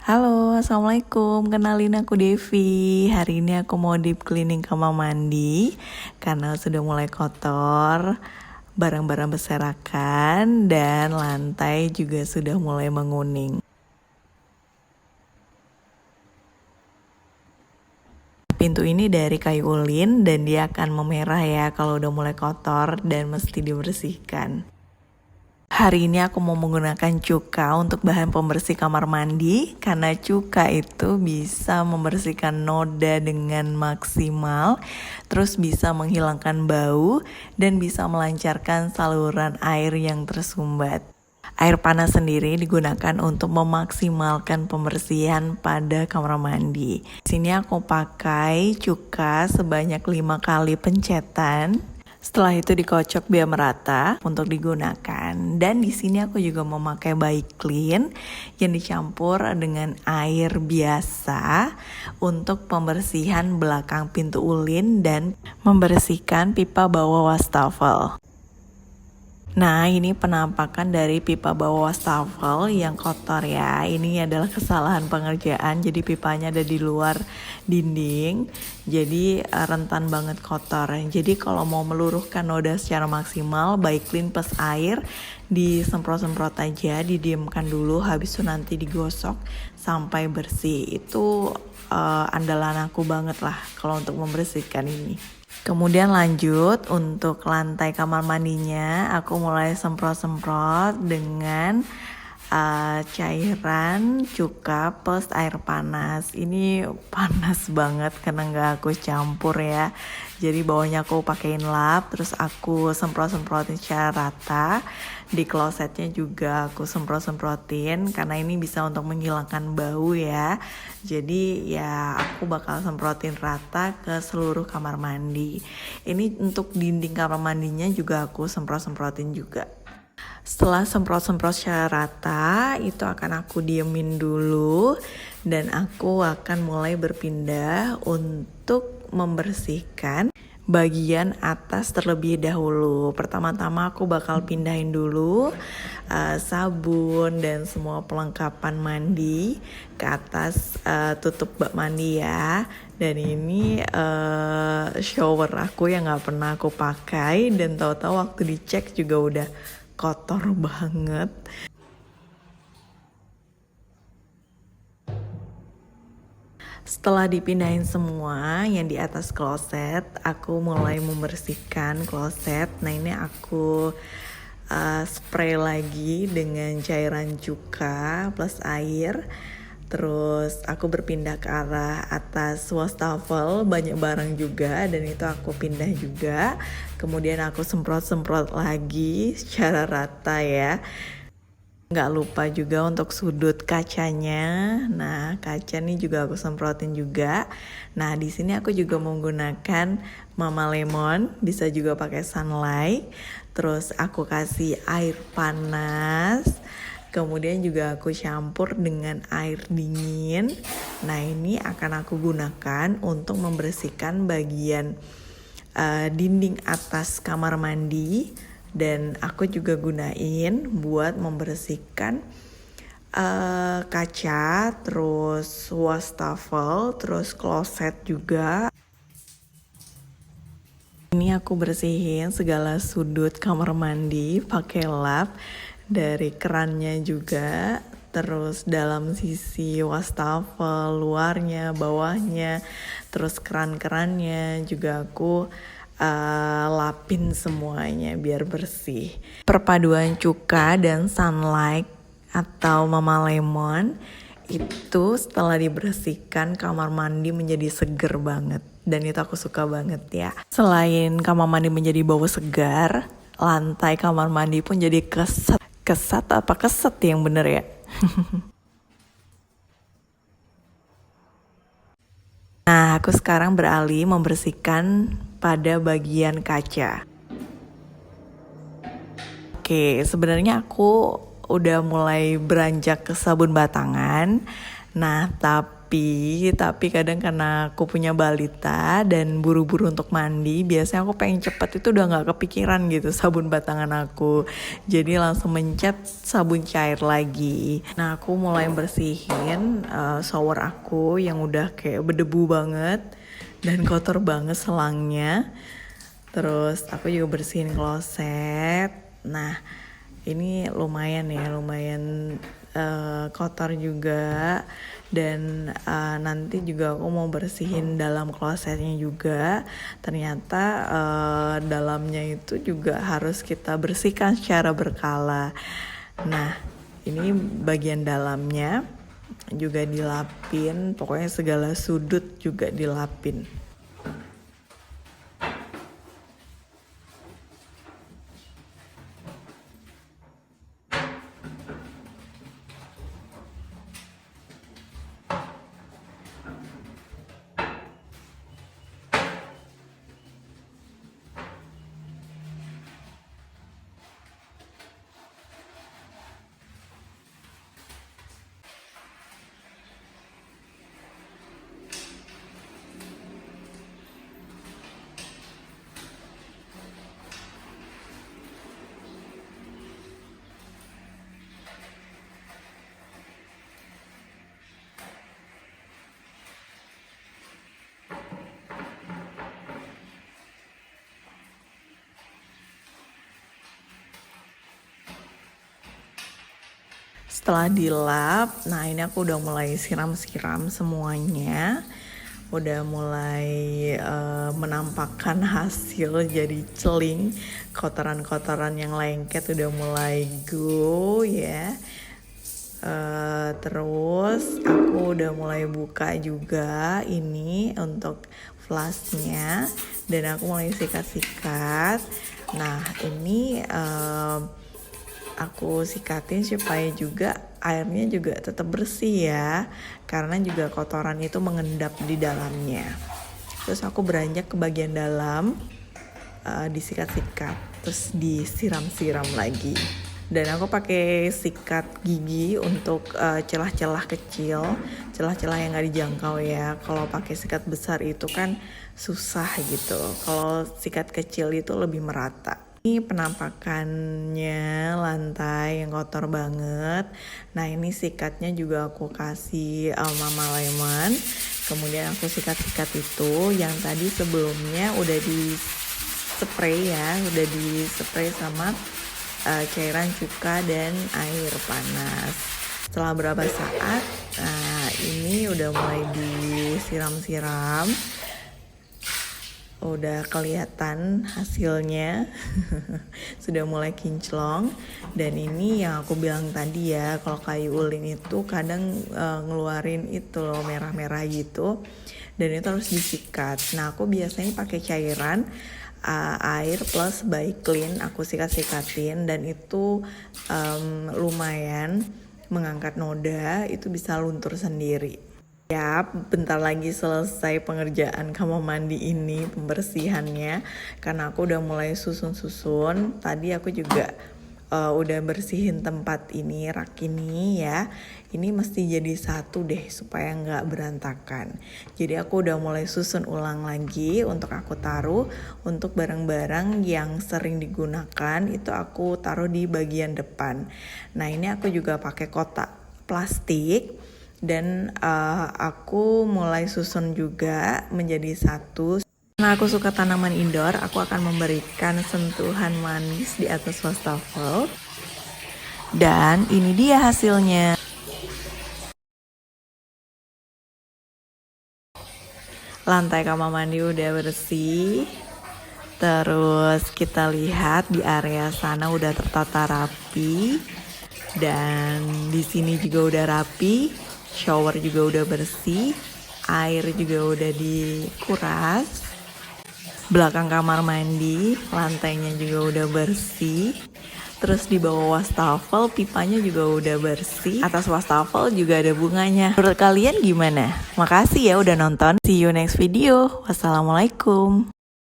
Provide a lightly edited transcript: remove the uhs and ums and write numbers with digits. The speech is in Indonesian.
Halo, assalamualaikum. Kenalin aku Devi. Hari ini aku mau deep cleaning kamar mandi karena sudah mulai kotor, barang-barang berserakan, dan lantai juga sudah mulai menguning. Pintu ini dari kayu ulin dan dia akan memerah ya kalau udah mulai kotor dan mesti dibersihkan. Hari ini aku mau menggunakan cuka untuk bahan pembersih kamar mandi karena cuka itu bisa membersihkan noda dengan maksimal, terus bisa menghilangkan bau dan bisa melancarkan saluran air yang tersumbat. Air panas sendiri digunakan untuk memaksimalkan pembersihan pada kamar mandi. Di sini aku pakai cuka sebanyak 5 kali pencetan. Setelah itu dikocok biar merata untuk digunakan. Dan di sini aku juga memakai Baik Clean yang dicampur dengan air biasa untuk pembersihan belakang pintu ulin dan membersihkan pipa bawah wastafel. Nah, ini penampakan dari pipa bawah wastafel yang kotor ya. Ini adalah kesalahan pengerjaan, jadi pipanya ada di luar dinding, jadi rentan banget kotor. Jadi kalau mau meluruhkan noda secara maksimal, Baik Clean plus air disemprot-semprot aja, didiamkan dulu, habis itu nanti digosok sampai bersih. Itu andalan aku banget lah kalau untuk membersihkan ini. Kemudian lanjut untuk lantai kamar mandinya, aku mulai semprot-semprot dengan cairan cuka plus air panas. Ini panas banget karena nggak aku campur ya. Jadi bawahnya aku pakein lap, terus aku semprot-semprotin secara rata. Di klosetnya juga aku semprot-semprotin karena ini bisa untuk menghilangkan bau ya. Jadi ya aku bakal semprotin rata ke seluruh kamar mandi. Ini untuk dinding kamar mandinya juga aku semprot-semprotin juga. Setelah semprot-semprot secara rata, itu akan aku diemin dulu dan aku akan mulai berpindah untuk membersihkan bagian atas terlebih dahulu. Pertama-tama aku bakal pindahin dulu sabun dan semua pelengkapan mandi ke atas tutup bak mandi ya. Dan ini shower aku yang gak pernah aku pakai dan tahu-tahu waktu dicek juga udah kotor banget. Setelah dipindahin semua yang di atas kloset, aku mulai membersihkan kloset. Nah ini aku spray lagi dengan cairan cuka plus air. Terus aku berpindah ke arah atas wastafel, banyak barang juga dan itu aku pindah juga. Kemudian aku semprot-semprot lagi secara rata ya. Nggak lupa juga untuk sudut kacanya. Nah, kaca nih juga aku semprotin juga. Nah, di sini aku juga menggunakan Mama Lemon, bisa juga pakai Sunlight. Terus aku kasih air panas. Kemudian juga aku campur dengan air dingin. Nah, ini akan aku gunakan untuk membersihkan bagian dinding atas kamar mandi. Dan aku juga gunain buat membersihkan kaca, terus wastafel, terus kloset juga. Ini aku bersihin segala sudut kamar mandi pakai lap, dari kerannya juga, terus dalam sisi wastafel, luarnya, bawahnya, terus keran-kerannya juga aku lapin semuanya biar bersih. Perpaduan cuka dan Sunlight atau Mama Lemon itu setelah dibersihkan kamar mandi menjadi seger banget dan itu aku suka banget ya. Selain kamar mandi menjadi bau segar, lantai kamar mandi pun jadi keset apa keset yang bener ya. Nah, aku sekarang beralih membersihkan pada bagian kaca. Oke, sebenarnya aku udah mulai beranjak ke sabun batangan. Nah, tapi rapi, tapi kadang karena aku punya balita dan buru-buru untuk mandi, biasanya aku pengen cepet itu udah gak kepikiran gitu sabun batangan aku. Jadi langsung mencet sabun cair lagi. Nah aku mulai bersihin shower aku yang udah kayak berdebu banget dan kotor banget selangnya. Terus aku juga bersihin kloset. Nah ini lumayan kotor juga. Dan nanti juga aku mau bersihin dalam klosetnya juga. Ternyata dalamnya itu juga harus kita bersihkan secara berkala. Nah ini bagian dalamnya juga dilapin, pokoknya segala sudut juga dilapin. Setelah dilap, nah ini aku udah mulai siram-siram semuanya. Udah mulai menampakkan hasil jadi celing. Kotoran-kotoran yang lengket udah mulai go ya. Terus aku udah mulai buka juga ini untuk flashnya. Dan aku mulai sikat-sikat. Nah ini aku sikatin supaya juga airnya juga tetap bersih ya, karena juga kotoran itu mengendap di dalamnya. Terus aku beranjak ke bagian dalam, disikat-sikat, terus disiram-siram lagi. Dan aku pakai sikat gigi untuk celah-celah kecil, celah-celah yang nggak dijangkau ya. Kalau pakai sikat besar itu kan susah gitu. Kalau sikat kecil itu lebih merata. Ini penampakannya lantai yang kotor banget. Nah ini sikatnya juga aku kasih Mama Lemon. Kemudian aku sikat-sikat itu yang tadi sebelumnya udah di spray ya, udah di spray sama cairan cuka dan air panas. Setelah berapa saat, nah ini udah mulai disiram-siram. Udah kelihatan hasilnya. Sudah mulai kinclong. Dan ini yang aku bilang tadi ya, kalau kayu ulin itu kadang ngeluarin itu loh merah-merah gitu, dan itu harus disikat. Nah aku biasanya pakai cairan air plus by clean, aku sikat-sikatin, dan itu lumayan mengangkat noda, itu bisa luntur sendiri. Ya, bentar lagi selesai pengerjaan kamar mandi ini, pembersihannya, karena aku udah mulai susun-susun. Tadi aku juga udah bersihin tempat ini, rak ini ya. Ini mesti jadi satu deh supaya nggak berantakan. Jadi aku udah mulai susun ulang lagi untuk aku taruh. Untuk barang-barang yang sering digunakan itu aku taruh di bagian depan. Nah ini aku juga pakai kotak plastik. Dan aku mulai susun juga menjadi satu. Karena aku suka tanaman indoor, aku akan memberikan sentuhan manis di atas wastafel. Dan ini dia hasilnya. Lantai kamar mandi udah bersih. Terus kita lihat di area sana udah tertata rapi. Dan di sini juga udah rapi. Shower juga udah bersih, air juga udah dikuras. Belakang kamar mandi, lantainya juga udah bersih. Terus di bawah wastafel, pipanya juga udah bersih. Atas wastafel juga ada bunganya. Menurut kalian gimana? Makasih ya udah nonton. See you next video. Wassalamualaikum.